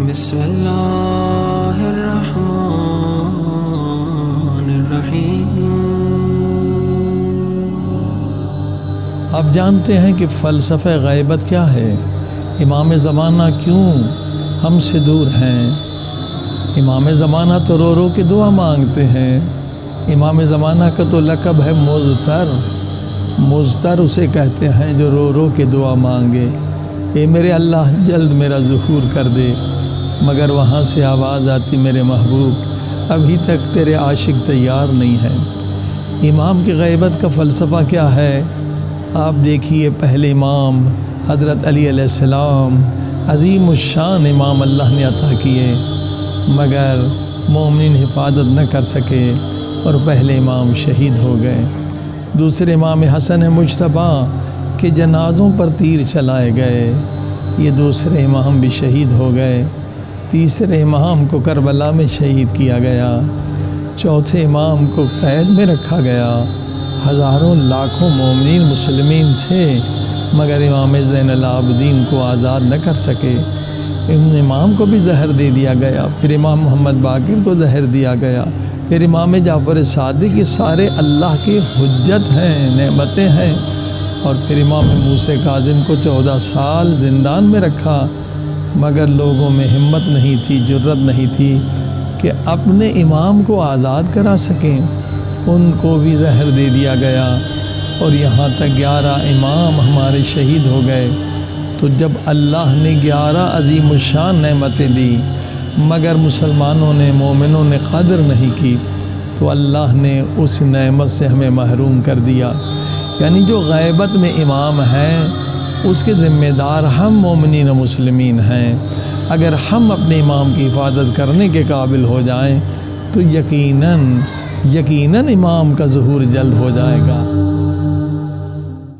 بسم اللہ الرحمن الرحیم۔ آپ جانتے ہیں کہ فلسفہ غیبت کیا ہے؟ امام زمانہ کیوں ہم سے دور ہیں؟ امام زمانہ تو رو رو کے دعا مانگتے ہیں۔ امام زمانہ کا تو لقب ہے مضطر۔ مضطر اسے کہتے ہیں جو رو رو کے دعا مانگے، اے میرے اللہ جلد میرا ظہور کر دے، مگر وہاں سے آواز آتی میرے محبوب ابھی تک تیرے عاشق تیار نہیں ہیں۔ امام کی غیبت کا فلسفہ کیا ہے؟ آپ دیکھیے، پہلے امام حضرت علی علیہ السلام عظیم الشان امام اللہ نے عطا کیے، مگر مومنین حفاظت نہ کر سکے اور پہلے امام شہید ہو گئے۔ دوسرے امام حسن مجتبیٰ کے جنازوں پر تیر چلائے گئے، یہ دوسرے امام بھی شہید ہو گئے۔ تیسرے امام کو کربلا میں شہید کیا گیا۔ چوتھے امام کو قید میں رکھا گیا۔ ہزاروں لاکھوں مومنین مسلمین تھے، مگر امام زین العابدین کو آزاد نہ کر سکے۔ ان امام کو بھی زہر دے دیا گیا، پھر امام محمد باقر کو زہر دیا گیا، پھر امام جعفر صادق، یہ سارے اللہ کی حجت ہیں، نعمتیں ہیں۔ اور پھر امام موسیٰ کاظم کو 14 سال زندان میں رکھا، مگر لوگوں میں ہمت نہیں تھی، جرت نہیں تھی کہ اپنے امام کو آزاد کرا سکیں۔ ان کو بھی زہر دے دیا گیا، اور یہاں تک 11 امام ہمارے شہید ہو گئے۔ تو جب اللہ نے 11 عظیم الشان نعمتیں دی، مگر مسلمانوں نے، مومنوں نے قدر نہیں کی، تو اللہ نے اس نعمت سے ہمیں محروم کر دیا۔ یعنی جو غیبت میں امام ہیں، اس کے ذمہ دار ہم مومنین و مسلمین ہیں۔ اگر ہم اپنے امام کی حفاظت کرنے کے قابل ہو جائیں تو یقیناً امام کا ظہور جلد ہو جائے گا۔